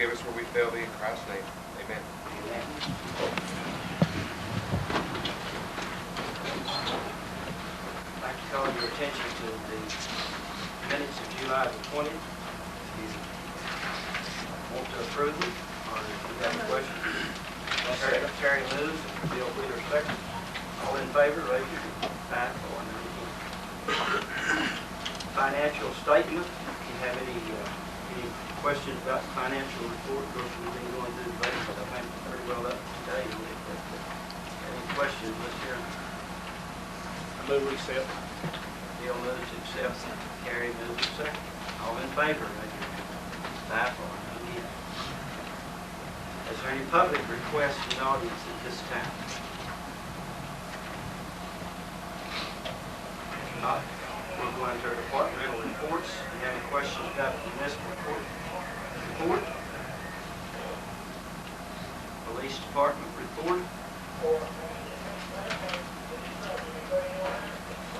forgive us where we fail thee in Christ's name. Amen. Amen. I'd like to call your attention to the minutes of July the 20th. If you want to approve them, or if you have any questions. Terry moves, and Bill Wheeler seconds. All in favor, raise your hand. Financial statement. If you have any questions about the financial report, of course, we've been going through the budget, I think pretty well up to date on it. Any questions, Mr. Chairman? I move we accept. Bill moves to accept. Carrie moves to second. All in favor, raise your hand. 5 for, none against. Is there any public requests in the audience at this time? If not, we'll go into our departmental reports. Do you have any questions about the municipal report? Police Department report.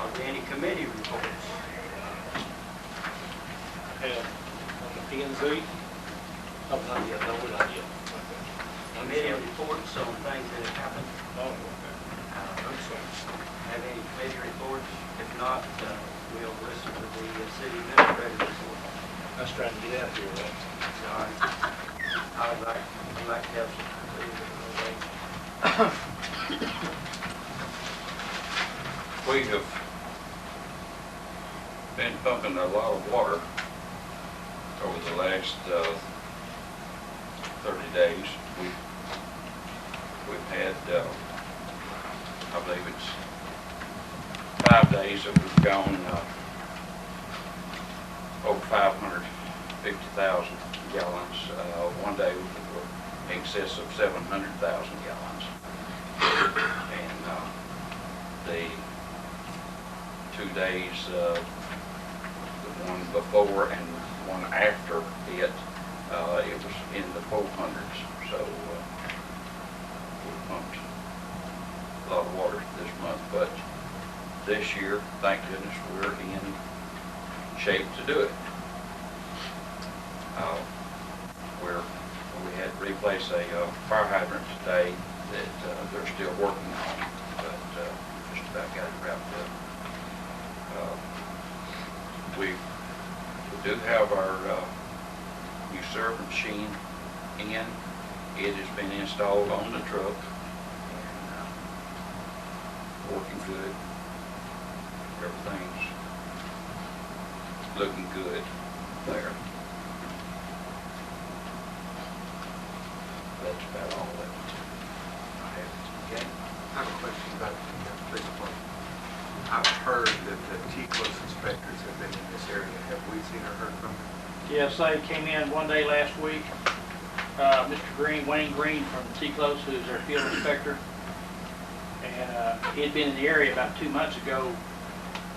Are there any committee reports? On the P&Z. Oh, not yet. No, we're not yet. Committee reports on things that have happened. Oh, okay. I'm sorry. Have any committee reports? If not, we'll listen to the city administrator report. I was trying to get out here, right? Sorry. I'd like to have some. We have been pumping a lot of water over the last 30 days. We've had, I believe it's 5 days that we've gone over 550,000 gallons. One day we were in excess of 700,000 gallons. And the 2 days, the one before and one after it, it was in the 400s. So we pumped a lot of water this month, but this year, thank goodness, we're in shape to do it. We had to replace a fire hydrant today that they're still working on, but just about got it wrapped up. We do have our new serve machine in. It has been installed on the truck and working good. Everything's looking good there. That's about all that I have. Okay. I have a question about the police department. I've heard that the T-close inspectors have been in this area. Have we seen or heard from them? Yes, they came in one day last week. Mr. Green, Wayne Green from T-Close, who's our field inspector, and he had been in the area about 2 months ago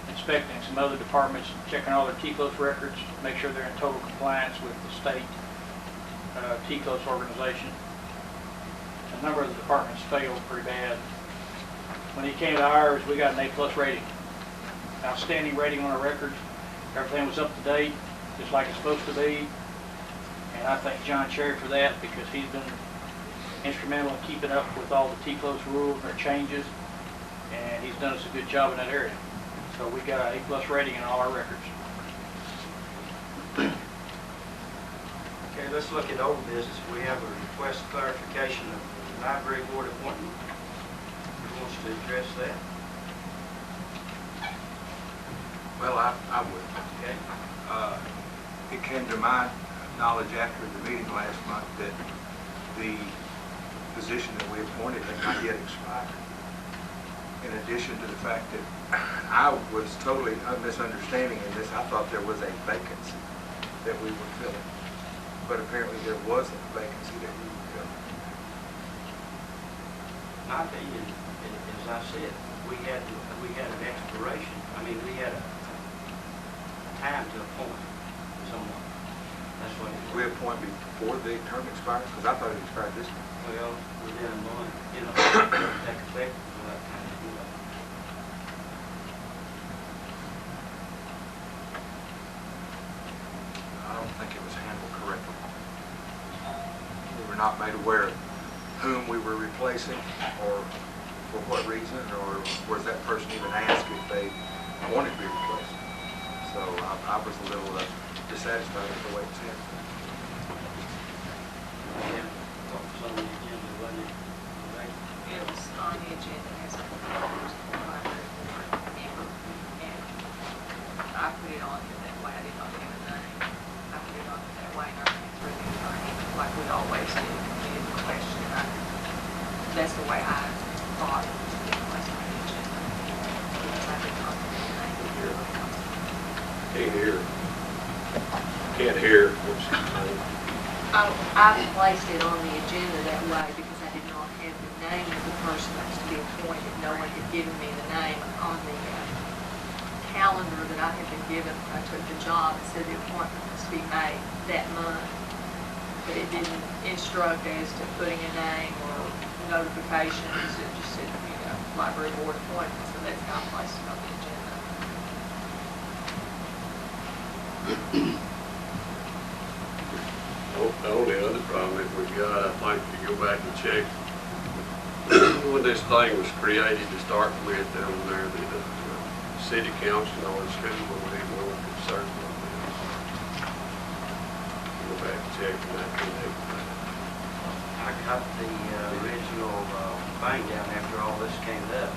inspecting some other departments, checking all their T-Close records, make sure they're in total compliance with the state T-Close organization. A number of the departments failed pretty bad. When he came to ours, we got an A+ rating. Outstanding rating on our records. Everything was up to date, just like it's supposed to be. And I thank John Cherry for that, because he's been instrumental in keeping up with all the T-Close rules and their changes, and he's done us a good job in that area. So we got an A+ rating in all our records. Okay, let's look at old business. We have a request clarification of the library board appointment. Who wants to address that? Well, I would. Okay. It came to my knowledge after the meeting last month that the position that we appointed had not yet expired. In addition to the fact that I was totally misunderstanding in this, I thought there was a vacancy that we were filling. But apparently there wasn't a vacancy that we were filling. My opinion, as I said, we had an expiration. I mean, we had a time to appoint someone. That's what it was. We appoint before the term expires? Because I thought it expired this month. Well, within a month, take effect for that time to do that. I don't think it was handled correctly. were not made aware of whom we were replacing or for what reason, or was that person even asked if they wanted to be replaced? So I was a little dissatisfied with the way it's handled. Yeah, what was on the agenda, wasn't it? Right? It was on the agenda as a proposed for library board member, and I put it on here that way. I did not have a name. I put it on that way, and I ran through the attorney like we always do. We didn't question it. That's the way I thought it was being placed on the agenda, because I did not have a name. Can't hear what she's saying. I placed it on the agenda that way because I did not have the name of the person that was to be appointed. No one had given me the name on the calendar that I had been given when I took the job. It said the appointment was to be made that month, but it didn't instruct as to putting a name or notifications. It just said, library board appointment, so that's how I placed it on the agenda. The only other problem that we've got, I think, to go back and check, when this thing was created to start with down there, the city council or the school would be more concerned about this. Go back and check and that connect. I got the original thing down after all this came up.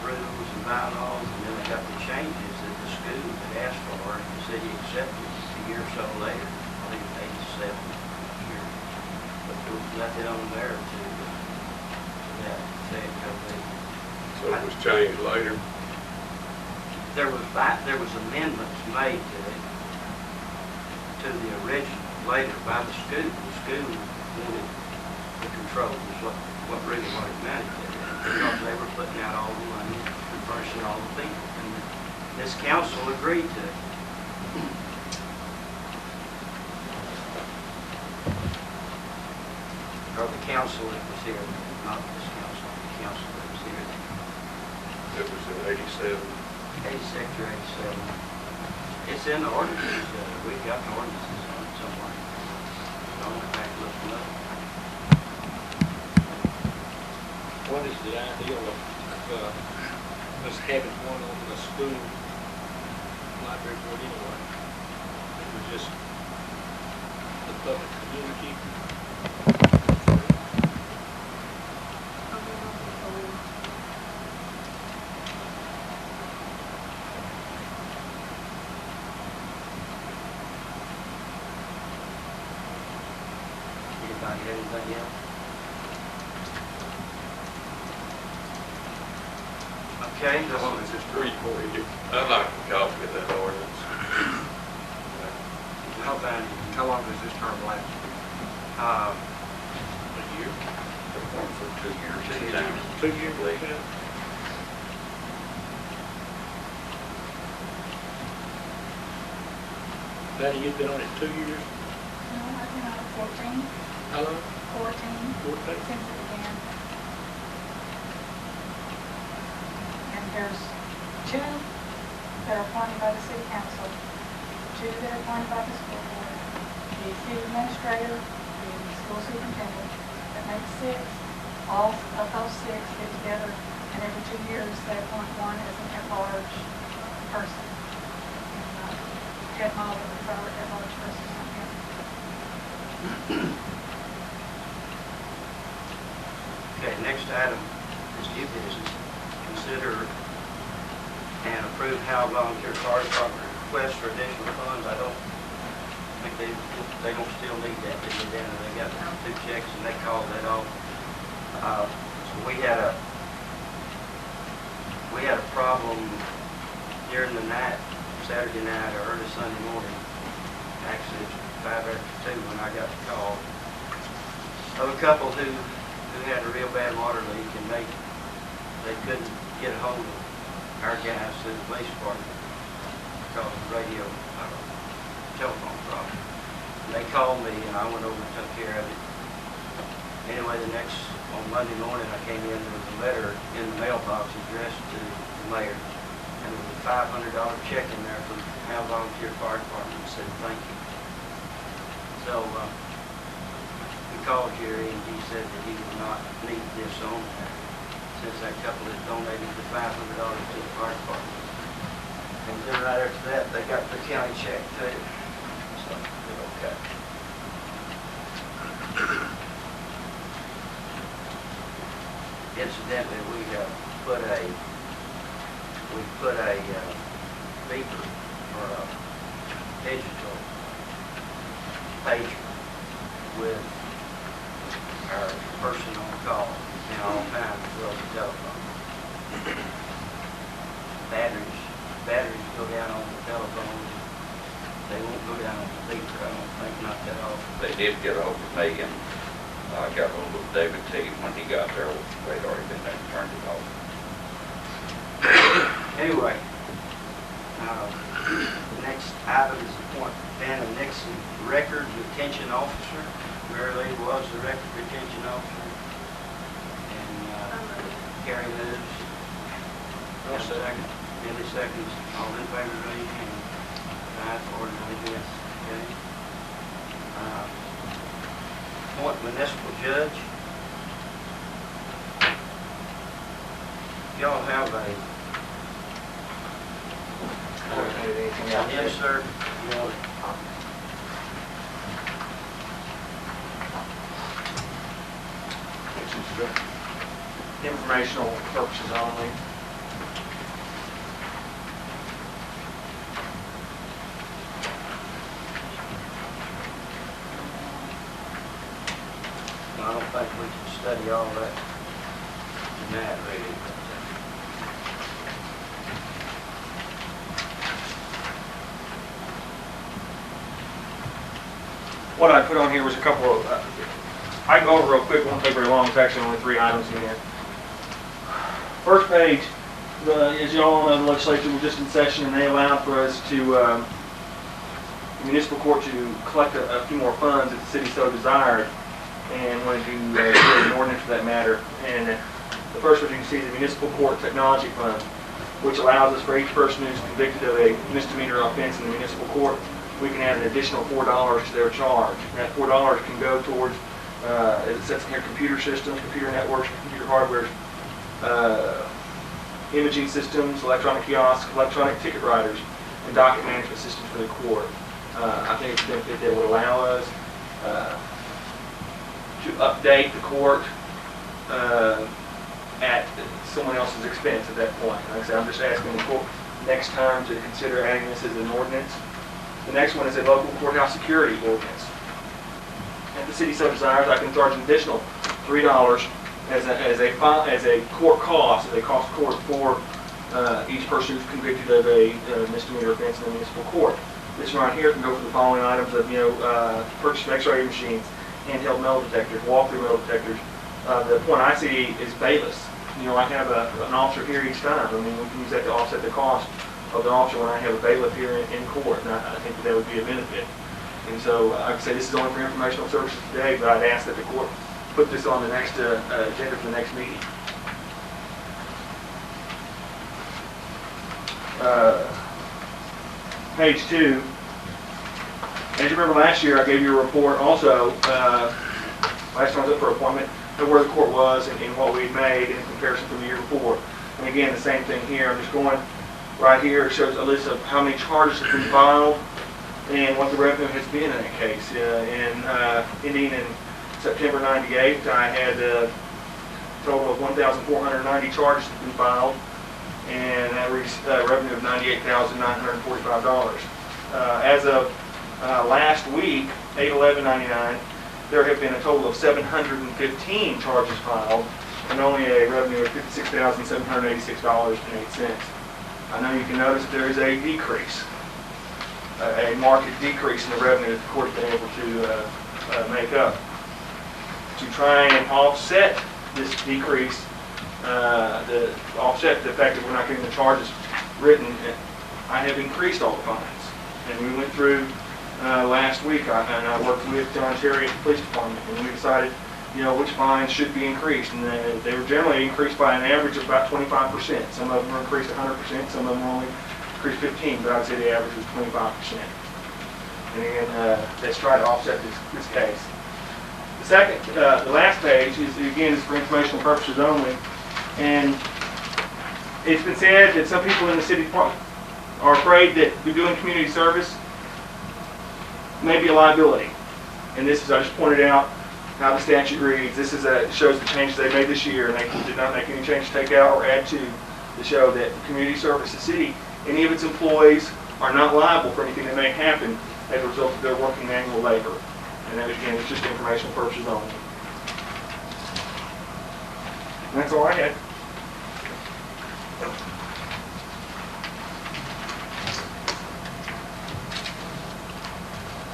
The rules and bylaws, and then we got the changes that the school had asked for, and the city accepted a year or so later. I think it's 87 years. But there was nothing on there to that effect of the. So it was changed later. There was amendments made to the original later by the school. The school wanted the control, was what really what it meant. Because they were putting out all the money and furnishing all the people. And this council agreed to it. Or the council that was here, not this council, the council that was here. It was in 87. 86 or 87. It's in the ordinances. We've got the ordinances on it somewhere. I went back and looked them up. What is the ideal of us having one on the school library board anyway? It was just the public community. Anybody have anything else? Okay, How long is this Three for you. I'd like a copy of that ordinance. how about, How long does this term last? A year? For 2 years. 2 years. Time. 2 years, yeah. Patty, you've been on it 2 years? No, I've been on 14, How long? 14 14? since it began. And there's 2 that are appointed by the city council, 2 that are appointed by the school board, the city administrator, the school superintendent. That makes 6. All of those 6 get together, and every 2 years they appoint one as an at-large person. Head model for our at-large person. okay, next item is new business. Consider and approve Howe Volunteer Fire Department request for additional funds. I don't think they don't still need that. They got 2 checks and they called that off. So we had a problem during the night, Saturday night or early Sunday morning. Actually, it was 5 after 2 when I got the call of a couple who had a real bad water leak, and they couldn't get a hold of our guys through the police department because of radio, telephone problem. And they called me, and I went over and took care of it. Anyway, on Monday morning, I came in, there was a letter in the mailbox addressed to the mayor, and there was a $500 check in there from Howe Volunteer Fire Department that said thank you. So, we called Jerry and he said that he would not need this on there since that couple had donated the $500 to the fire department. And then right after that, they got the county check too. So, they're okay. Incidentally, we put a beeper or a digital pager with our person on call in all times as well as the telephone. Batteries go down on the telephone. They won't go down on the beeper, I don't think, not that often. They did get over me, and I got a hold of David T. When he got there, they'd already been there and turned it off. Anyway, next item is appoint Dana Nixon, Record Retention Officer. Mary Lee was the Record Retention Officer. And Carrie moves. I'll second. Billy seconds. All in favor, raise your hand. 5-4, yes. Okay. Appoint municipal judge. Y'all have a... Yes, sir. You know, Which is for informational purposes only. I don't think we can study all that tonight, really. What I put on here was a couple of, I can go over real quick, won't take very long, it's actually only 3 items in here. First page, as you all know, the legislature was just in session and they allowed for us to, the municipal court to collect a few more funds if the city so desired and wanted to create an ordinance for that matter. And the first one you can see is the municipal court technology fund, which allows us for each person who's convicted of a misdemeanor offense in the municipal court, we can add an additional $4 to their charge. And that $4 can go towards, as it says in here, computer systems, computer networks, computer hardware, imaging systems, electronic kiosks, electronic ticket writers, and docket management systems for the court. I think it's a benefit that would allow us to update the court at someone else's expense at that point. Like I said, I'm just asking the court next time to consider adding this as an ordinance. The next one is a local courthouse security ordinance. If the city so desires, I can charge an additional $3 as a court cost, as a cost court for each person who's convicted of a misdemeanor offense in the municipal court. This one right here can go for the following items of, purchase of X-ray machines, handheld metal detectors, walk-through metal detectors. The point I see is bailiffs. I have an officer here each time. I mean, we can use that to offset the cost of the officer when I have a bailiff here in court, and I think that would be a benefit. And so, like I say, this is only for informational services today, but I'd ask that the court put this on the next agenda for the next meeting. Page 2. As you remember last year, I gave you a report also, last time I was up for appointment, of where the court was and what we'd made in comparison to the year before. And again, the same thing here. I'm just going right here. It shows a list of how many charges have been filed and what the revenue has been in that case. Ending in September '98, I had a total of 1,490 charges that have been filed and average revenue of $98,945. As of last week, 8/11/99, there have been a total of 715 charges filed and only a revenue of $56,786.08. I know you can notice there is a decrease, a marked decrease in the revenue that the court has been able to make up. To try and offset this decrease, offset the fact that we're not getting the charges written, I have increased all the fines. And we went through last week, and I worked with John Terry at the police department, and we decided, which fines should be increased. And they were generally increased by an average of about 25%. Some of them were increased 100%, some of them were only increased 15%, but I'd say the average was 25%. And again, that's trying to offset this case. The second, the last page is, again, is for informational purposes only. And it's been said that some people in the city are afraid that we're doing community service may be a liability. And this is, I just pointed out how the statute reads. This is shows the changes they made this year, and they did not make any change to take out or add to show that community service, the city, any of its employees are not liable for anything that may happen as a result of their working manual labor. And that, again, it's just informational purposes only. And that's all I had.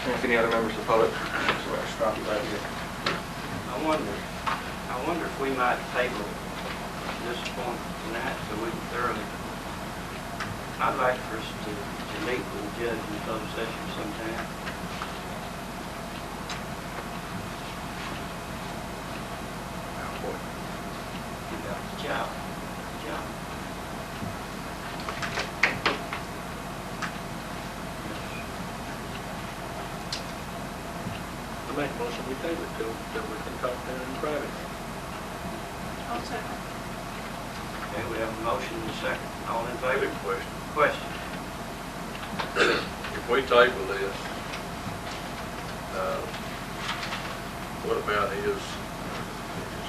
And if any other members of the public, stop you right here. I wonder if we might table this point tonight so we can thoroughly, I'd like for us to meet with the judge in closed session sometime. About the job. I make a motion, we table it till we can talk to them in private. I'll second. Okay, we have a motion and a second. All in favor? Big question. Question. If we table this, what about is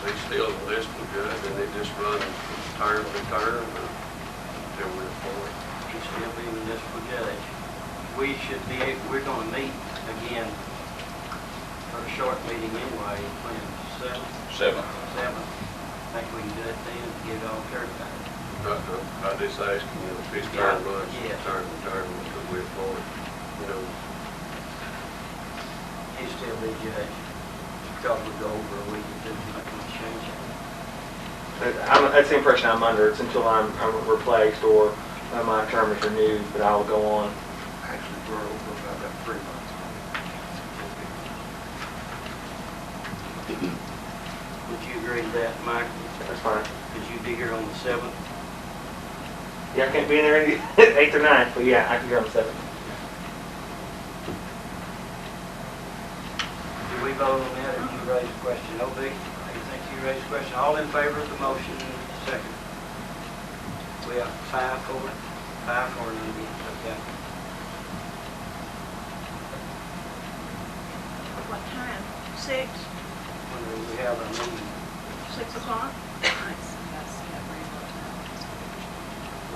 he still a municipal judge and they just run turn to turn until we're appointed? He's still being a municipal judge. We're gonna meet again for a short meeting anyway, plan 7. 7. I think we can do it then, get it all clarified. I just asking you if his turn runs, Yeah. turn to turn until we're appointed, you know. He's still the judge. Because we go over a week or two, not gonna change it. That's the impression I'm under. It's until I'm replaced or my term is renewed, but I will go on. Actually, we're over about 3 months. Would you agree to that, Mike? That's fine. Could you be here on the 7th? Yeah, I can't be in there any 8th or 9th, but yeah, I can go on the 7th. Do we vote on that, or did you raise a question? No, Vic? You think you raised a question? All in favor of the motion, second? We have 5-4, 5-4, none against, okay. What time? 6? When do we have a meeting? 6 o'clock?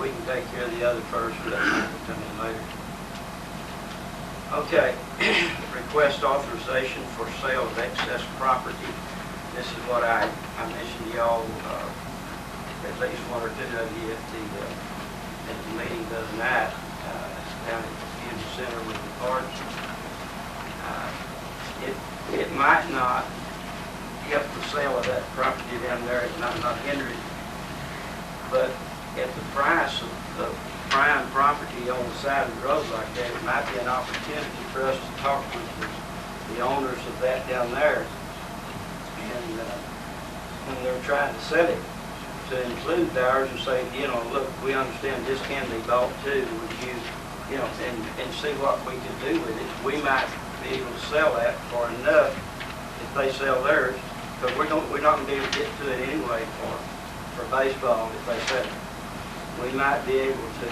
We can take care of the other first, but that's not come in later. Okay, request authorization for sale of excess property. This is what I mentioned to y'all, at least one or two of you at the meeting the other night, down at the community center with the parks. It might not help the sale of that property down there, it might not hinder it, but at the price of prime property on the side of the road like that, it might be an opportunity for us to talk with the owners of that down there. And when they're trying to sell it, to include ours and say, you know, look, we understand this can be bought too, would you, you know, and see what we can do with it. We might be able to sell that for enough if they sell theirs, because we're not going to be able to get to it anyway for baseball if they sell it. We might be able to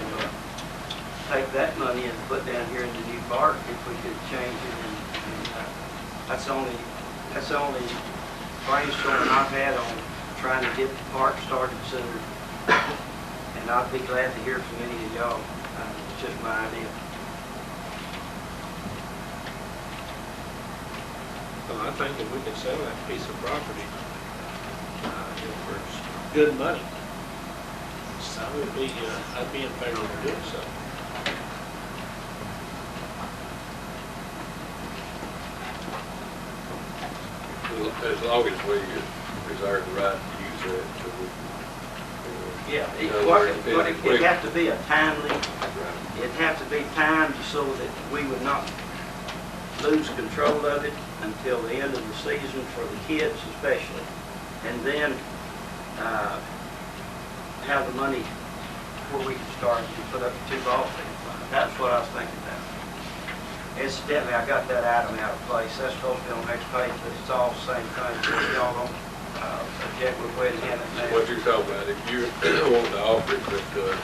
take that money and put down here in the new park if we could change it. And that's the only brainstorming I've had on trying to get the park started sooner. And I'd be glad to hear from any of y'all. It's just my idea. Well, I think if we could sell that piece of property for good money, I'd be in favor of doing so. As long as we reserve the right to use that, so we, Yeah, you know, it'd have to be a timely, it'd have to be timed so that we would not lose control of it until the end of the season for the kids especially. And then have the money where we can start to put up 2 ball fields. That's what I was thinking about. Incidentally, I got that item out of place. That's supposed to be on the next page, but it's all the same thing. So if y'all don't object, we'll go ahead and hand it now. What you're talking about, if you want to offer it, but the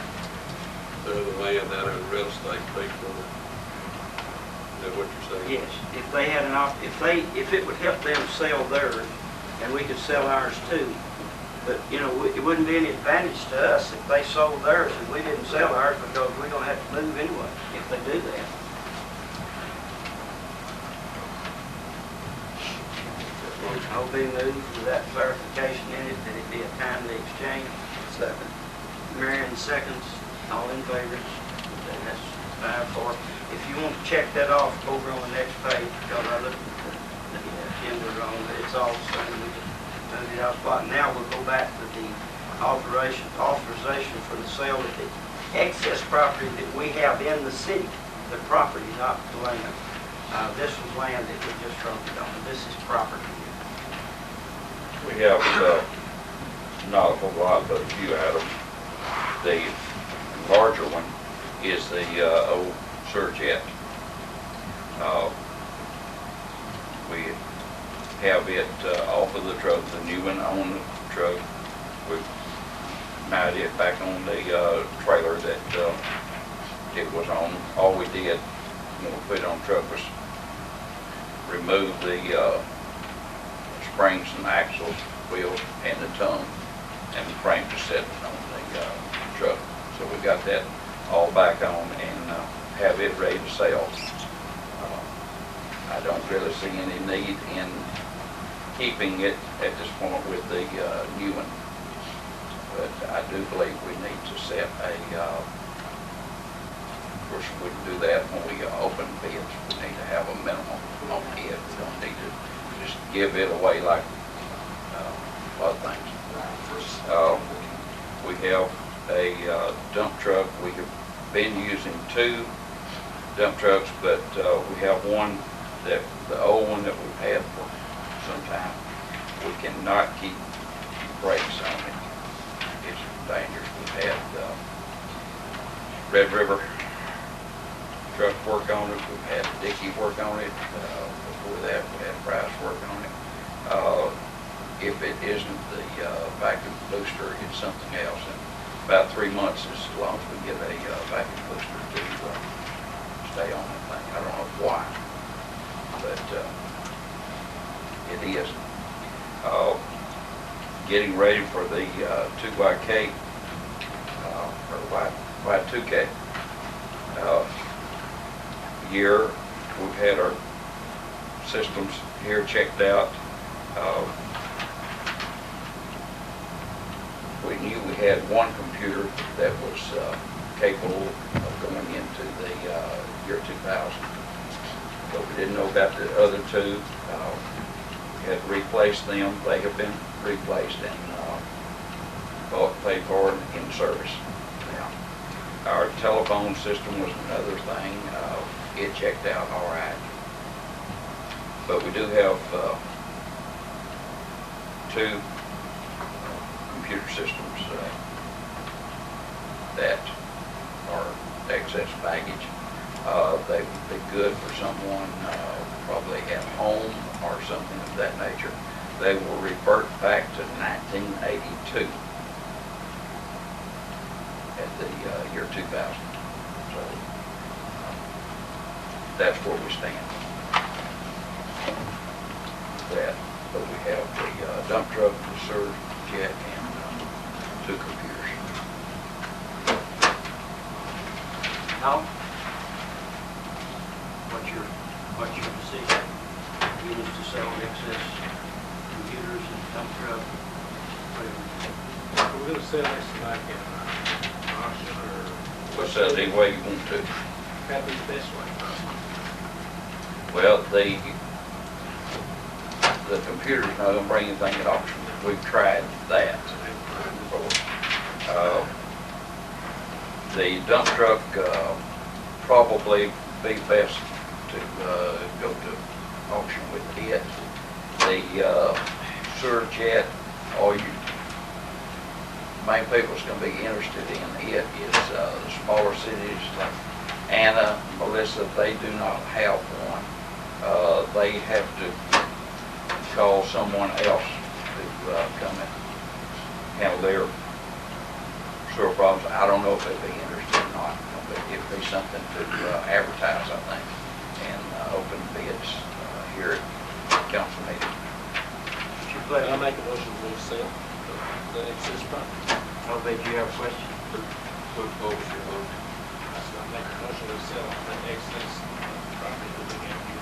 other land out of the real estate people, is that what you're saying? Yes, if they had if it would help them sell theirs, and we could sell ours too, but, you know, it wouldn't be any advantage to us if they sold theirs and we didn't sell ours, because we're gonna have to move anyway if they do that. I'll be moved with that clarification in it, that it be a timely exchange. Second. Marion seconds, all in favor, then that's 5-4. If you want to check that off over on the next page, because I looked at the agenda wrong, but it's all the same, we just moved it out of spot. Now we'll go back to the authorization for the sale of the excess property that we have in the city, the property, not the land. This was land that we just fronted on, this is property. We have, not a whole lot, but a few items. The larger one is the, old Surjet. We have it, off of the truck, the new one on the truck. We've mounted it back on the, trailer that, it was on. All we did when we put it on the truck was remove the, springs and axles, wheels, and the tongue, and the frame just sitting on the truck. So we got that all back on and have it ready to sell. I don't really see any need in keeping it at this point with the new one, but I do believe we need to set a, of course we can do that when we open bids. We need to have a minimum on it. We don't need to just give it away like a lot of things. We have a dump truck. We have been using 2 dump trucks, but we have one, that the old one that we've had for some time. We cannot keep brakes on it. It's dangerous. We've had Red River truck work on it. We've had Dickey work on it. Before that, we had Price work on it. If it isn't the vacuum booster, it's something else. And about 3 months is as long as we get a vacuum booster to stay on that thing. I don't know why, but it is. Getting ready for the 2YK, or Y2K year. We've had our systems here checked out. We knew we had one computer that was capable of going into the year 2000, but we didn't know about the other 2. We had to replace them. They have been replaced and both paid for and in service. Now, our telephone system was another thing. It checked out all right, but we do have 2 computer systems that are excess baggage. They would be good for someone probably at home or something of that nature. They will revert back to 1982 at the year 2000. So that's where we stand. That, but we have the dump truck, the Surjet, and 2 computers. Now, what's your decision? You need to sell excess computers and dump truck, whatever. We're gonna sell this like in auction or What's that, any way you want to? probably the best way. Well, the computer's not gonna bring anything at auction. We've tried that before. The dump truck, probably be best to go to auction with it. The Surjet, all you main people that's gonna be interested in it is the smaller cities like Anna, Melissa, they do not have one. They have to call someone else to come and handle their sewer problems. I don't know if they'd be interested or not, but it'd be something to advertise, I think, and open bids here at council meeting. Mr. Pleasure. I'll make a motion to sell the excess property. I'll bet you have a question. What was your vote? I'll make a motion to sell the excess property that we have here.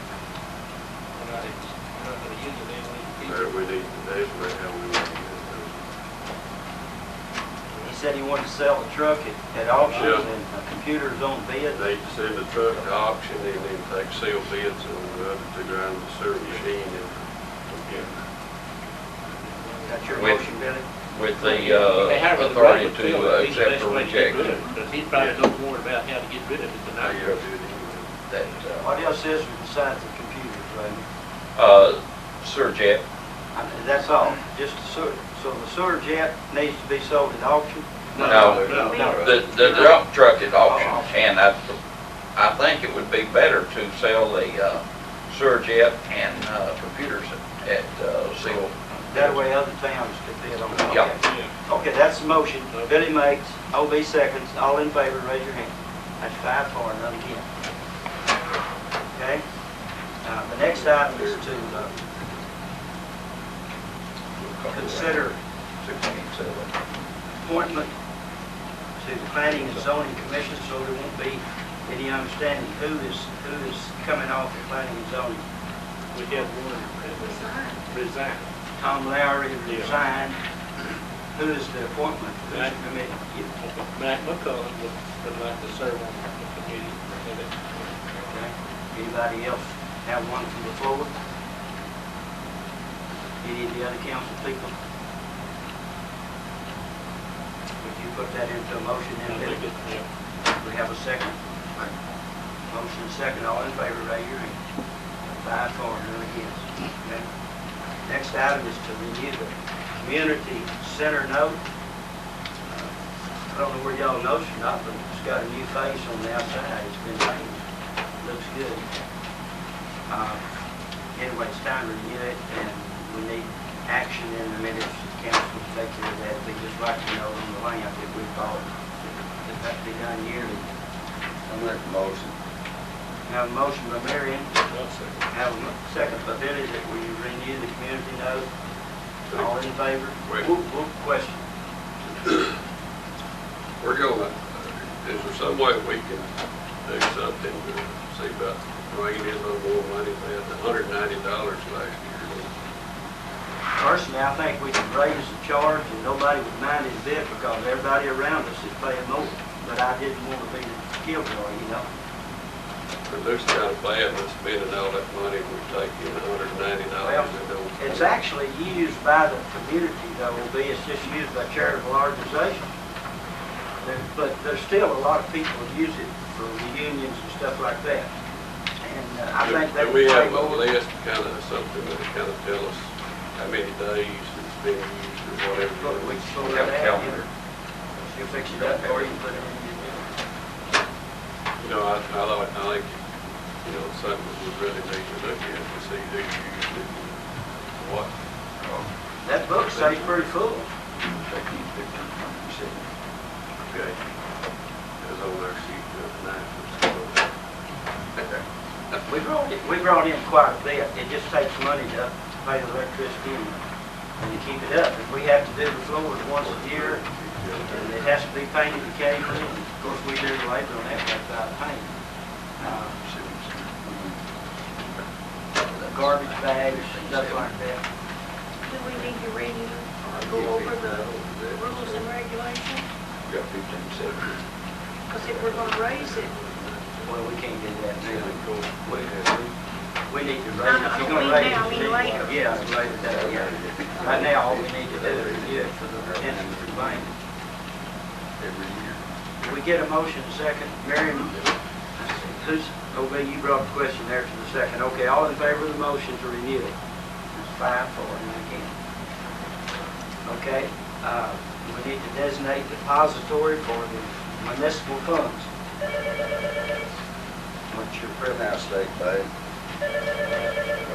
We're not gonna use it anyway. Or we need to designate how we want to use He said he wanted to sell the truck at auction Yeah. and computers on bid. it. They send the truck to auction and then take sealed bids on the other to grind the sewer machine and. That's your With- motion, Billy? With the They have it authority with the road, to he's the accept best or way to get reject rid of it, because he probably knows more about how to get rid of it than I do. that What else is besides the computers, Randy? sewer jet. That's all, just the sewer. So the sewer jet needs to be sold at auction? No, the dump truck is auction, Oh, and I think it would be better to sell the sewer jet and computers at seal. That way other towns could bid on it? Yeah. Okay. Okay, that's the motion. Billy makes, OB seconds, all in favor, raise your hand. That's 5-4, none against. Okay? The next item is to consider appointment to the Planning and Zoning Commission, so there won't be any understanding who is coming off the Planning and Zoning. We have one that resigned. Tom Lowry resigned. Who is the appointment? Who's Matt. the committee? Matt McCullough would like to serve on the committee. Okay. Anybody else have one from the floor? Any of the other council people? Would you put that into a motion I in think there? it, We have a second. Motion second, all in favor, raise your hand. 5-4, none against. Okay. Next item is to renew the community center note. I don't know where y'all noticed or not, but it's got a new face on the outside. It's been painted. Looks good. Anyway, it's time to renew it, and we need action in the minutes. The council to take care of that. It'd be just like the note on the lamp that we bought. It has to be done yearly. I make a motion. Have a motion by Marion, I'll second. have a second by Billy that we renew the community note. All in favor? Wait. Question. We're gonna, is there some way we can do something to see about bringing in a little more money? They had $190 last year. Personally, I think we could raise the charge and nobody would mind it a bit because everybody around us is paying more. But I didn't want to be the killjoy, you know? It looks kind of bad, we're spending all that money, we're taking $190 and don't. It's actually used by the community though, albeit it's just used by charitable organizations. But there's still a lot of people who use it for reunions and stuff like that. And I think they Do would we pay have a more. list, kind of something that kind of tell us how many days it's been used or whatever? We can pull We have that a out. calendar. She'll fix it up for you and put it in your bill. You know, I think, you know, it's something that we really need to look at to see who used it and what. That book stays pretty full. Okay. It was on our sheet the other night. We brought in quite a bit. It just takes money to pay the electricity and to keep it up. If we have to do the floors once a year, and it has to be painted occasionally, and of course we do the labor on that, that's out of paint. Garbage bags, stuff like that. Do we need to renew or go over the rules and regulations? We got 15 seconds. Because if we're gonna raise it, Well, we can't do that now. We need to No, raise it. no, If you're I gonna mean raise it, now, I mean see, later. yeah, later that year. Right now, all we need to do is review it for the intention of bank. Every year. Do we get a motion second? Miriam, who's, OB, you brought the question there to the second. Okay, all in favor of the motion to renew it? That's 5-4, and again. Okay, we need to designate depository for the municipal funds. What's your Now preference? State Bank.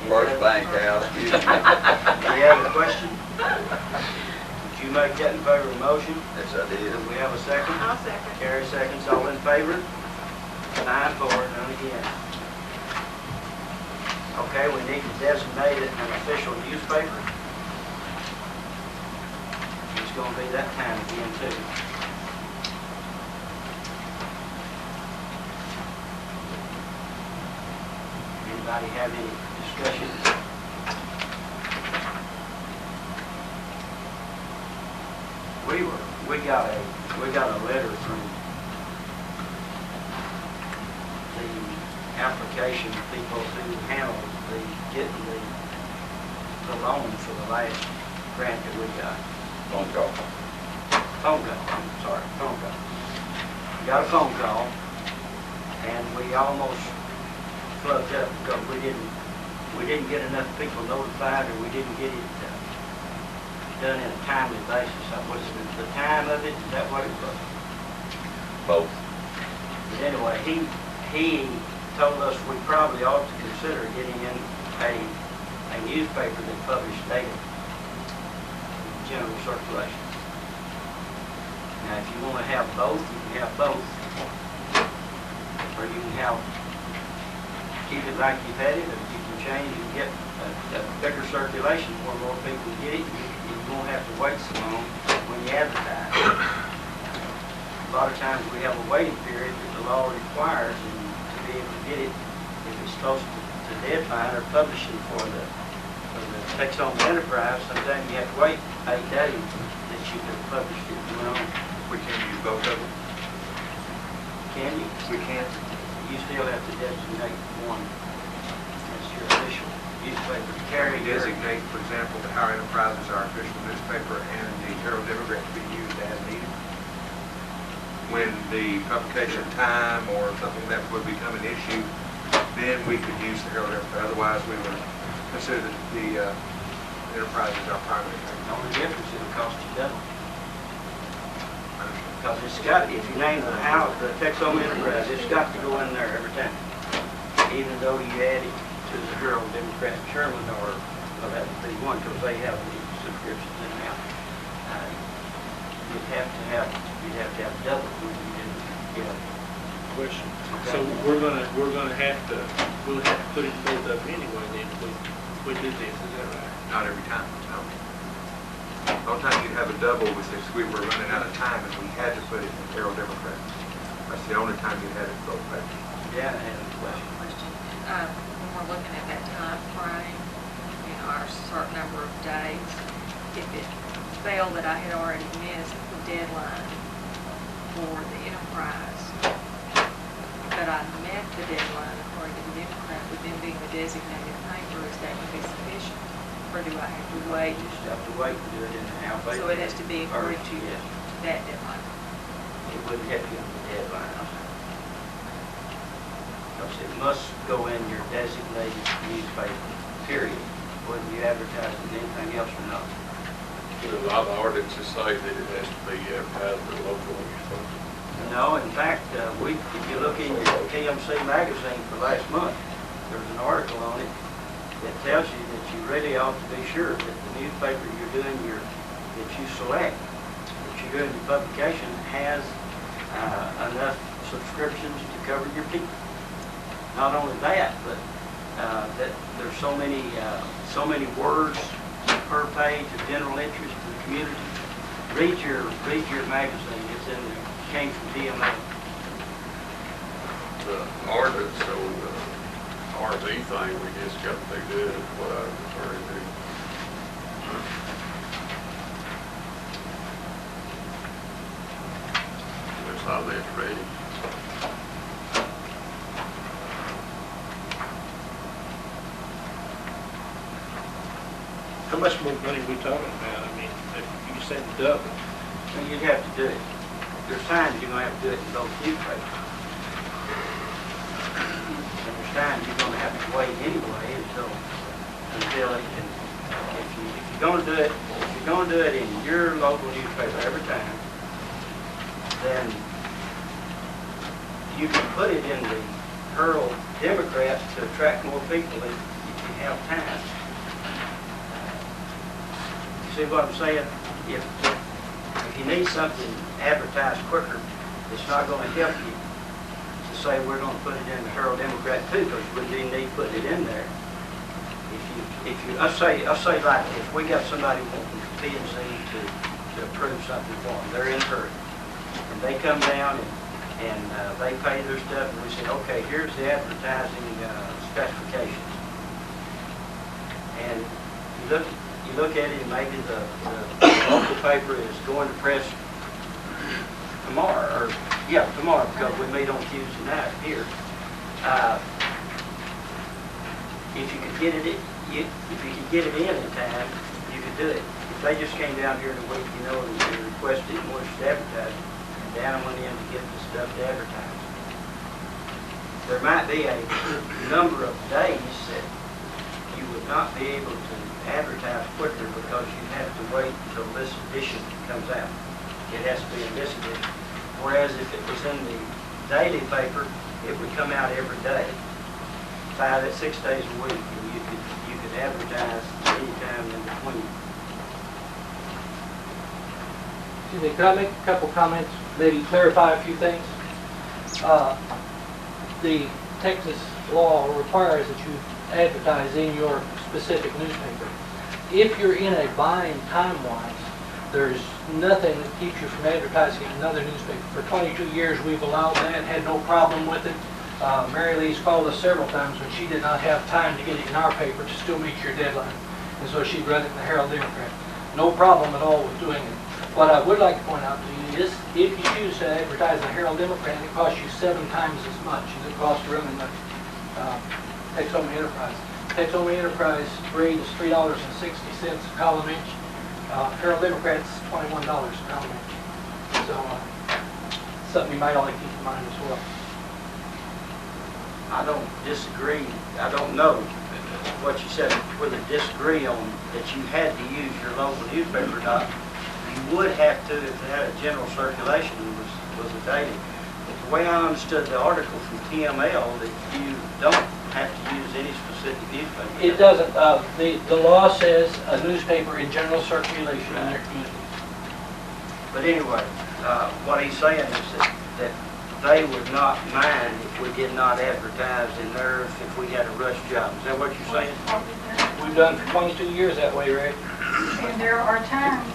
First Bank House, excuse me. Do you have a question? Would you make that in favor of the motion? Yes, I did. Do we have a second? I'll second. Carrie seconds, all in favor? 9 for, none against. Okay, we need to designate it an official newspaper. It's gonna be that time again too. Anybody have any discussion? We got a letter from the application people who handled getting the loan for the last grant that we got. Phone call. Phone call, I'm sorry, phone call. We got a phone call, and we almost plugged up because we didn't get enough people notified, or we didn't get it done in a timely basis. Was it the time of it, is that what it was? Both. But anyway, he told us we probably ought to consider getting in a newspaper that published daily, in general circulation. Now, if you want to have both, you can have both. Or you can keep it like you've had it, or you can change and get a bigger circulation where more people get it. You won't have to wait so long when you advertise. A lot of times we have a waiting period that the law requires, and to be able to get it, if it's close to deadline or publishing for the Texoma Enterprise, sometimes you have to wait 8 days that you can publish it. We can use both of them. Can you? We can. You still have to designate one as your official newspaper to carry. We designate, for example, the Howe Enterprise as our official newspaper and the Herald Democrat to be used as needed. When the publication time or something that would become an issue, then we could use the Herald Democrat. Otherwise, we would consider the Enterprise as our primary The paper. only difference, it'll cost you double. Because it's got, if you name the house, the Texoma Enterprise, it's got to go in there every time. Even though you add it to the Herald Democrat Sherman, or, well, that would be one, because they have the subscriptions in now. You'd have to have double when you didn't get it. Question. Okay. So we'll have to put it both up anyway then, if we do this, is that right? Not every time, no. The only time you'd have a double was if we were running out of time and we had to put it in the Herald Democrat. That's the only time you had it in both papers. Yeah, I have a question. When we're looking at that time frame, our certain number of days, if it fell that I had already missed the deadline for the Enterprise, but I met the deadline according to the Democrat, with them being the designated paper, is that going to be sufficient? Or do I have to wait? You just have to wait to do it in the alphabet. So it has to be according to Yes. that deadline? It wouldn't have you on the deadline. Because it must go in your designated newspaper, period, whether you advertise it in anything else or not. A lot of ordinances say that it has to be advertised in local newspaper. No, in fact, if you look in your KMC magazine for last month, there's an article on it that tells you that you really ought to be sure that the newspaper that you select, that you're doing your publication, has enough subscriptions to cover your people. Not only that, but that there's so many words per page of general interest to the community. Read your magazine. It's in there. It came from DMA. The ordinance on the RV thing, we just got to do good, is what I was referring to. Looks like that's ready. How much more money are we talking about? I mean, if you said double. And you'd have to do it. There's times you're going to have to do it in both newspapers. And there's times you're going to have to wait anyway until it can, if you're going to do it in your local newspaper every time, then you can put it in the Herald Democrat to attract more people if you have time. See what I'm saying? If you need something advertised quicker, it's not going to help you to say we're going to put it in the Herald Democrat too, because we do need putting it in there. I'll say like, if we got somebody wanting P&Z to approve something for them, they're in hurry, and they come down and they pay their stuff, and we say, okay, here's the advertising specifications. And you look at it, and maybe the local paper is going to press tomorrow, because we meet on Tuesday night here. If you could get it, if you could get it in time, you could do it. If they just came down here in a week, and requested it, wanted to advertise it, and Dana went in to get the stuff to advertise. There might be a number of days that you would not be able to advertise quicker because you have to wait until this edition comes out. It has to be in this edition. Whereas if it was in the daily paper, it would come out every day, 6 days a week, and you could advertise anytime in between. Excuse me, could I make a couple comments, maybe clarify a few things? The Texas law requires that you advertise in your specific newspaper. If you're in a bind time-wise, there's nothing that keeps you from advertising in another newspaper. For 22 years, we've allowed that, had no problem with it. Mary Lee's called us several times when she did not have time to get it in our paper to still meet your deadline. And so she'd run it in the Herald Democrat. No problem at all with doing it. What I would like to point out to you is, if you choose to advertise in the Herald Democrat, it costs you 7 times as much as it costs to run in the Texoma Enterprise. Texoma Enterprise rate is $3.60 a column inch. Herald Democrat's $21 a column inch. So something you might want to keep in mind as well. I don't disagree. I don't know what you said, whether disagree on that you had to use your local newspaper or not. You would have to if it had a general circulation and was a daily. But the way I understood the article from TML, that you don't have to use any specific newspaper. It doesn't. The law says a newspaper in general circulation in their community. But anyway, what he's saying is that they would not mind if we did not advertise in theirs if we had a rush job. Is that what you're saying? We've done for 22 years that way, Ray. And there are times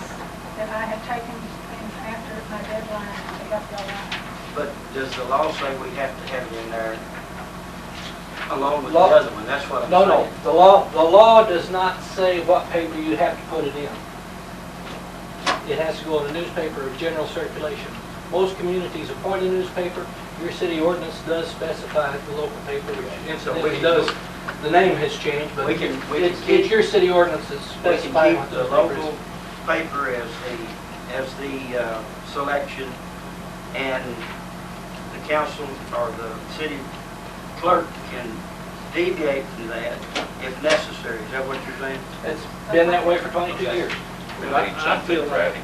that I have taken things after my deadline to help y'all out. But does the law say we have to have it in there along with the other one? That's what I'm saying. No. The law does not say what paper you have to put it in. It has to go in a newspaper of general circulation. Most communities appoint a newspaper. Your city ordinance does specify the local paper, which incidentally does. The name has changed, but it's your city ordinance that specifies what the those local papers. paper as the selection, and the council or the city clerk can deviate from that if necessary. Is that what you're saying? It's been that way for 22 years. We need something in writing.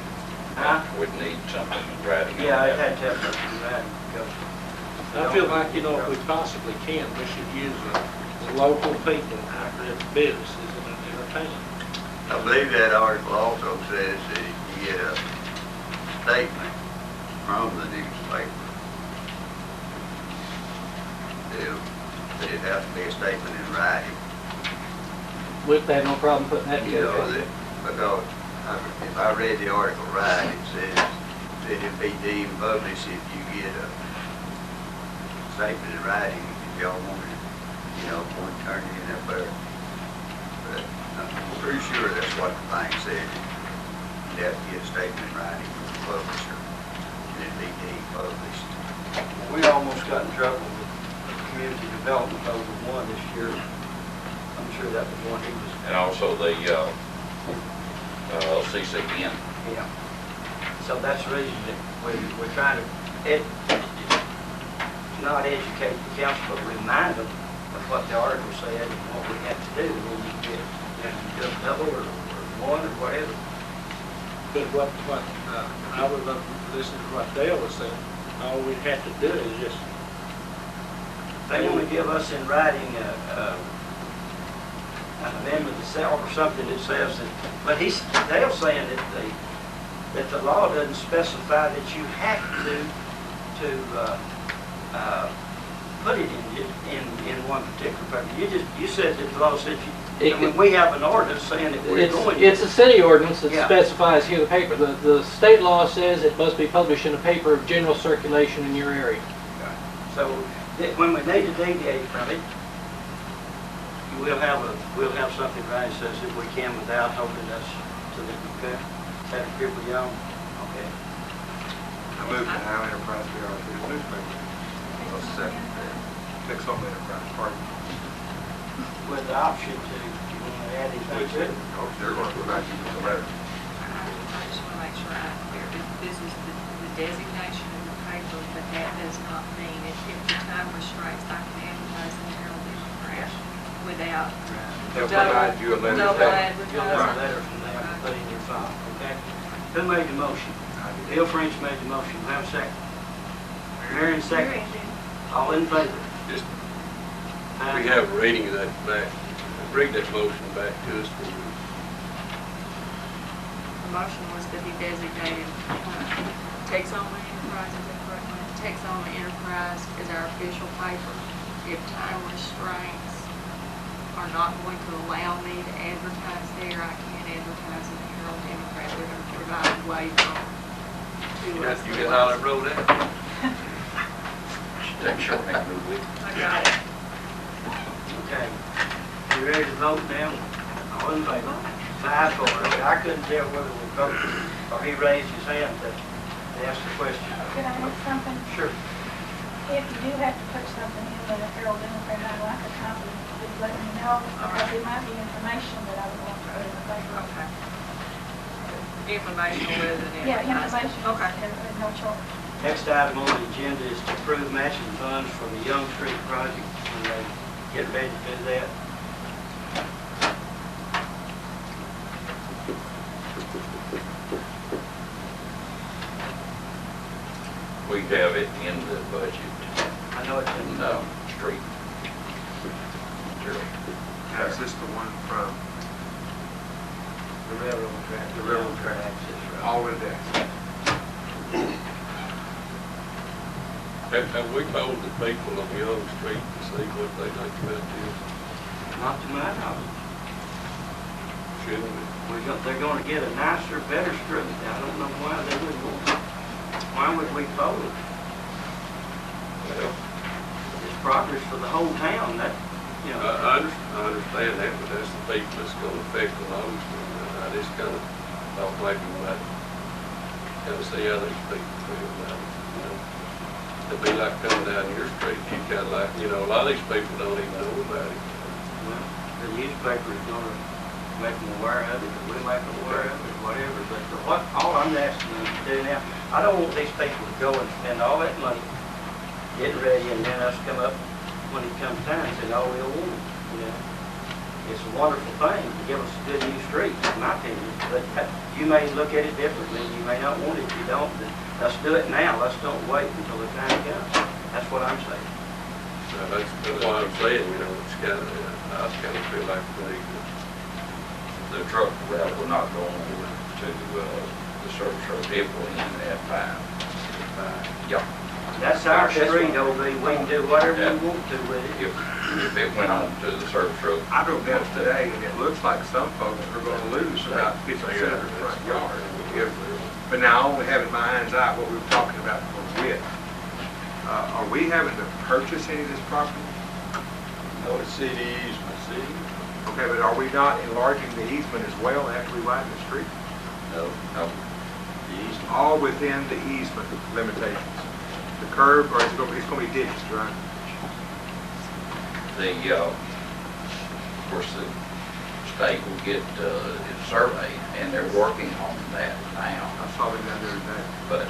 Huh? We'd need something in writing. Yeah, it had to have something in writing. I feel like, if we possibly can, we should use the local people out there, businesses in our town. I believe that article also says that if you get a statement from the newspaper, it'd have to be a statement in writing. We've had no problem putting that You know, together. because if I read the article right, it says that it'd be deemed published if you get a statement in writing, if y'all want it, want to turn it in up there. But I'm pretty sure that's what the thing said. You'd have to get a statement in writing from the publisher, and it'd be deemed published. We almost got in trouble with community development over one this year. I'm sure that was one he was. And also the CCN. Yeah. So that's the reason that we're trying to not educate the council, but remind them of what the article said and what we have to do when you get double or one or whatever. But what I would listen to what Dale was saying. All we have to do is just they want to give us in writing an amendment to say, or something that says that, but they're saying that the law doesn't specify that you have to put it in one particular paper. You said that the law said we have an ordinance saying that we're going to. It's a city ordinance that Yeah. specifies here the paper. The state law says it must be published in a paper of general circulation in your area. So when we need to deviate from it, we'll have something right that says that we can without holding us to the, okay? Is that agree with y'all? Okay. I move to Howe Enterprise be our official newspaper. I'll second that. Texoma Enterprise, pardon. With the option to, you want to add anything to it? Oh, they're going to go back to the letter. I just want to make sure I'm clear. This is the designation of the paper, but that does not mean if the time restraints, I can advertise in the Herald Democrat without They'll provide you a letter. double You'll have a advertising. letter from them to put in your file, okay? Who made the motion? Bill French made the motion. Do I have a second? Marion second. All in favor? Just, we have a reading of that back, bring that motion back to us. The motion was that he designated Texoma Enterprise, is that correct? Texoma Enterprise is our official paper. If time restraints are not going to allow me to advertise there, I can't advertise in the Herald Democrat. They're going to provide a waiver to us. You get how that rolled out? Take shorthand, move with. I got it. Okay. You ready to vote now? All in favor? 5-4. I couldn't tell whether we voted or he raised his hand to ask the question. Can I ask something? Sure. If you do have to put something in the Herald Democrat, I'd like a copy, please let me know, because it might be information that I would want to put in the paper. Okay. Informational rather than Yeah, advertising. information, Okay. and no charge. Next item on the agenda is to approve matching funds for the Young Street project when they get ready to do that. We have it in the budget, I know it's in no, street. Now, is this the one from the railroad track. The railroad track. Access road. all of that? Have we told the people on Young Street to see what they think about this? Not to my knowledge. Shouldn't we? They're gonna get a nicer, better street. I don't know why they would want it. Why would we vote it? Well, It's progress for the whole town, that, you know. I understand that, but that's the people that's gonna affect the most. And I just kind of thought maybe we might kind of see how these people feel about it, you know. It'd be like coming down your street, you kind of like, you know, a lot of these people don't even know about it. Well, the newspaper is gonna make them aware of it, or we make them aware of it, whatever, but all I'm asking them to do now, I don't want these people to go and spend all that money getting ready, and then us come up when it comes time and say, oh, we'll want it, you know. It's a wonderful thing to give us a good new street, in my opinion, but you may look at it differently, you may not want it, if you don't, then let's do it now, let's don't wait until the time comes. That's what I'm saying. That's why I'm saying, you know, it's kind of, I kind of feel like we need to. The truck route will not go over to the service road, it will end at 5. Yeah. That's our street, OB, we can do whatever we want to with it. If it went on to the service road. I drove down today, and it looks like some folks are going to lose about 50% of their front yard. But now I only have in my mind's eye what we were talking about for width. Are we having to purchase any of this property? No, it's city easement, city. Okay, but are we not enlarging the easement as well after we widen the street? No. The easement. All within the easement limitations. The curb, or it's going to be ditched, right? Of course, the state will get it surveyed, and they're working on that now. I saw them down there today. But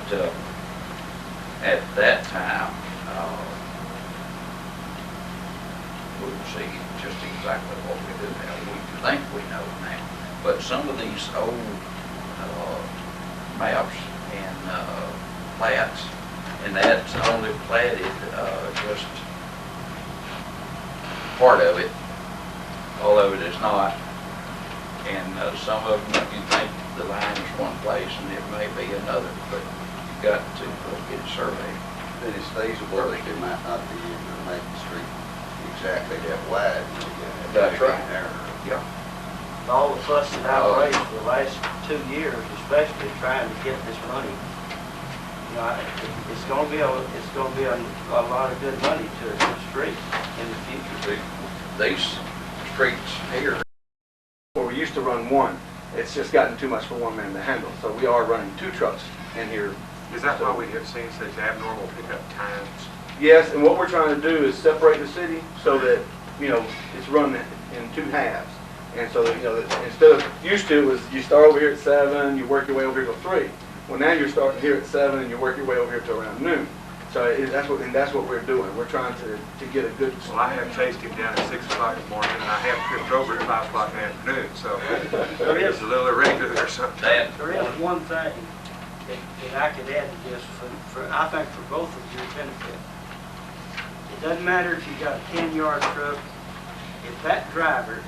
at that time, we'll see just exactly what we do now. We think we know now. But some of these old maps and plats, and that's only platted just part of it. All of it is not. And some of them, you think the line is one place and it may be another, but you've got to get it surveyed. Then it's feasible that they might not be able to make the street exactly that wide. That's right. Yeah. All the fuss that I've raised for the last 2 years, especially trying to get this money, you know, it's gonna be a lot of good money to the street in the future. These streets here, Where we used to run one, it's just gotten too much for one man to handle. So we are running 2 trucks in here. Is that why we have seen such abnormal pickup times? Yes, and what we're trying to do is separate the city so that, you know, it's run in 2 halves. And so that, you know, that instead of, used to, it was you start over here at 7, you work your way over here till 3. Well, now you're starting here at 7 and you work your way over here till around noon. So that's what we're doing. We're trying to get a good. Well, I have chased him down at 6 o'clock in the morning, and I have tripped over at 5 o'clock in the afternoon, so it's a little irregular or something. There is one thing that I could add to this, I think for both of your benefit. It doesn't matter if you got a 10-yard truck, if that driver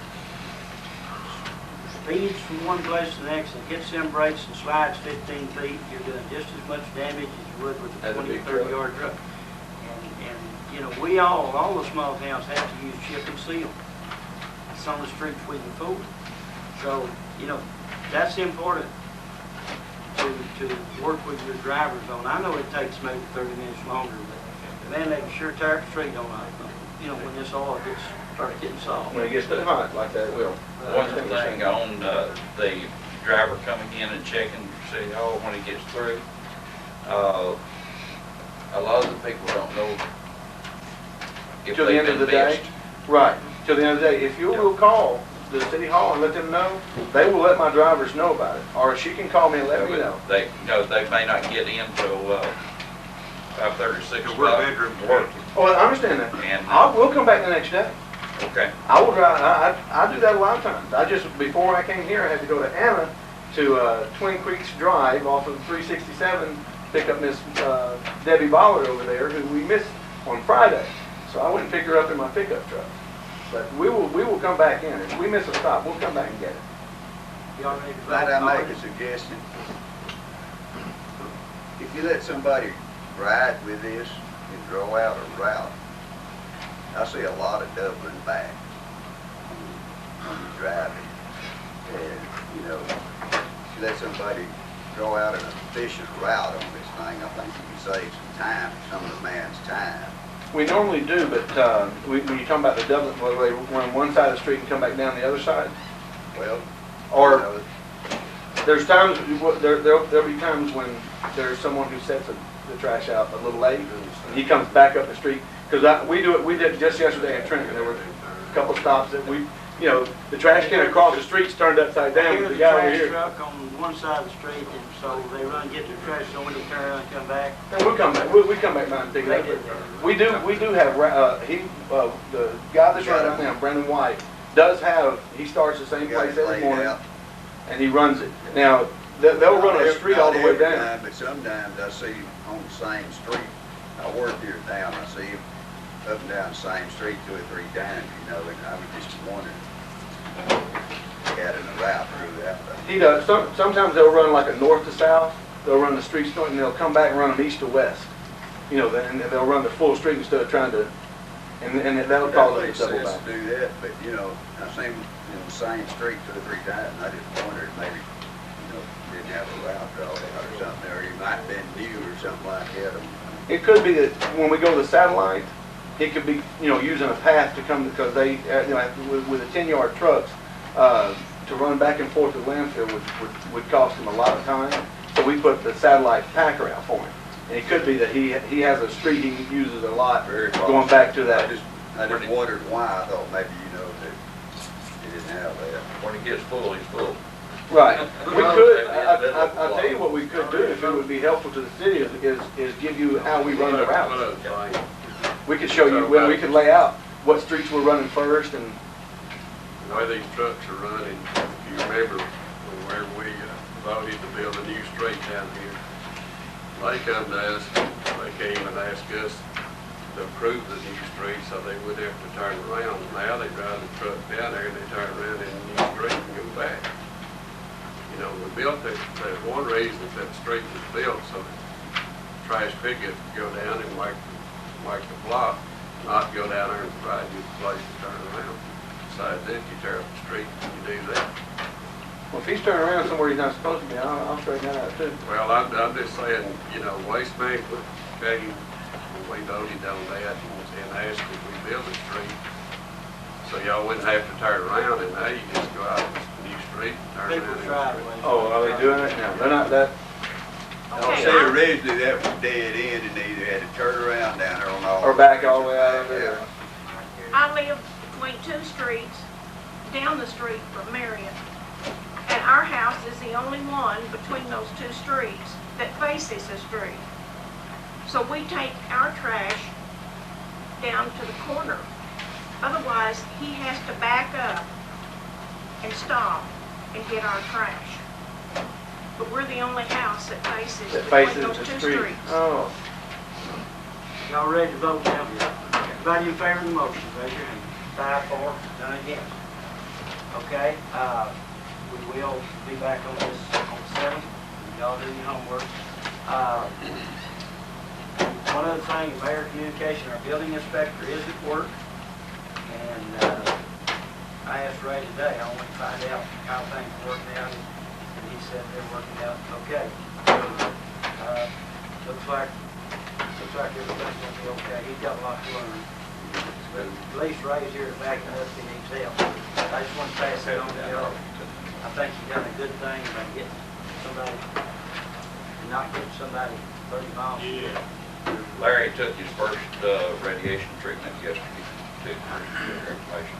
speeds from one place to the next and hits them brakes and slides 15 feet, you're doing just as much damage as you would with a 20 or 30-yard truck. And you know, we all the small towns have to use chip and seal. It's on the streets we can afford. So, you know, that's important to work with your drivers on. I know it takes maybe 30 minutes longer, but man, making sure tear up the street on, you know, when this oil starts getting soft. When it gets too hot like that, it will. one thing on the driver coming in and checking City Hall when he gets through, a lot of the people don't know if Till the end of the day? Right, till the end of the day. If you will call the City Hall and let them know, they will let my drivers know about it. Or she can call me and let me know. They may not get in till 5:30, 6 o'clock. We're bedroom work. Oh, I understand that. And We'll come back the next day. okay. I will drive, I do that a lot of times. Before I came here, I had to go to Anna to Twin Creeks Drive off of 367, pick up Miss Debbie Bollard over there, who we missed on Friday. So I went and picked her up in my pickup truck. But we will come back in. If we miss a stop, we'll come back and get it. Y'all ready to Might vote I on make it? a suggestion? If you let somebody ride with this and draw out a route, I see a lot of doubling back when you drive it. And, you know, if you let somebody draw out an efficient route on this thing, I think you can save some time, some of the man's time. We normally do, but when you're talking about the doubling, where they run one side of the street and come back down the other side, Well, or you know, there's times, there'll be times when there's someone who sets the trash out a little late, and he comes back up the street, because we did just yesterday in Trenton, there were a couple stops that you know, the trash can across the street's turned upside down, but Here's the a guy over trash here. truck on one side of the street, and so they run, get their trash, so when they turn around and come back. And we'll come back, we come back down and pick it up. We do have, the guy that's right now, Brandon White, he starts the same got place it every laid morning, out. and he runs it. Now, they'll run a street all the way Not every down. time, but sometimes I see on the same street, I work here in town, I see him up and down the same street 2 or 3 times, you know, and I was just wondering, adding a route through that. He does. Sometimes they'll run like a north to south. They'll run the streets north, and they'll come back and run them east to west. You know, and they'll run the full street instead of trying to, and that'll cause That it makes to double sense back. to do that, but, you know, I've seen, the same street 2 or 3 times, and I just wondered, maybe, didn't have a route drawn out or something, or he might have been new or something like that. It could be that when we go to the satellite, it could be, using a path to come, because they, with the 10-yard trucks, to run back and forth to the landfill would cost him a lot of time. So we put the satellite packer out for him. And it could be that he has a street he uses a lot, going back to that. I just wondered why. I thought maybe, that he didn't have that. When he gets full, he's full. Right. We could, I'll tell you what we could do, if it would be helpful to the city, is give you how we run the routes. We could show you, we could lay out what streets we're running first, and The way these trucks are running, if you remember, whenever we voted to build a new street down here, they come to us, they came and asked us to approve the new street, so they would have to turn around. Now they drive the truck down there and they turn around in the new street and go back. You know, we built it, there's one reason that the street was built, so the trash pickup could go down and make the block, not go down there and provide you a place to turn around. Besides that, you tear up the street and you do that. Well, if he's turning around somewhere he's not supposed to be, I'll straighten that out too. Well, I'm just saying, you know, Waste Management came, and we voted on that and asked if we build a street, so y'all wouldn't have to turn around, and now you just go out the new street and turn People around in the drive street. away. Oh, are they doing it now? They're not that, Don't say originally that was dead end and they either had to turn around down there on all. or back all the way out of there. I live between two streets, down the street from Marion. And our house is the only one between those two streets that faces the street. So we take our trash down to the corner. Otherwise, he has to back up and stop and get our trash. But we're the only house that faces between those the two street. streets. Oh. Y'all ready to vote now? Everybody in favor of the motion, raise your hand. 5, 4, none against. Okay, we will be back on this on the 7th. Y'all do your homework. One other thing, mayor communication, our building inspector is at work. And I asked Ray today, I want to find out how things are working out. And he said they're working out okay. So, looks like everything's gonna be okay. He's got a lot to learn. But at least Ray's here to back it up if he needs help. I just want to pass that on to y'all. I think you've done a good thing by getting somebody, not getting somebody 30 miles. Yeah. Larry took his first radiation treatment yesterday, too, for your information.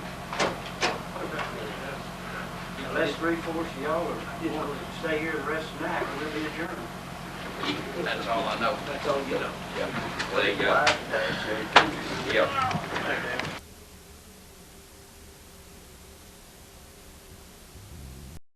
Unless 3/4 of y'all are, want to stay here the rest of the night, we'll be adjourned. That's all I know. That's all you know. Yeah. They, yeah.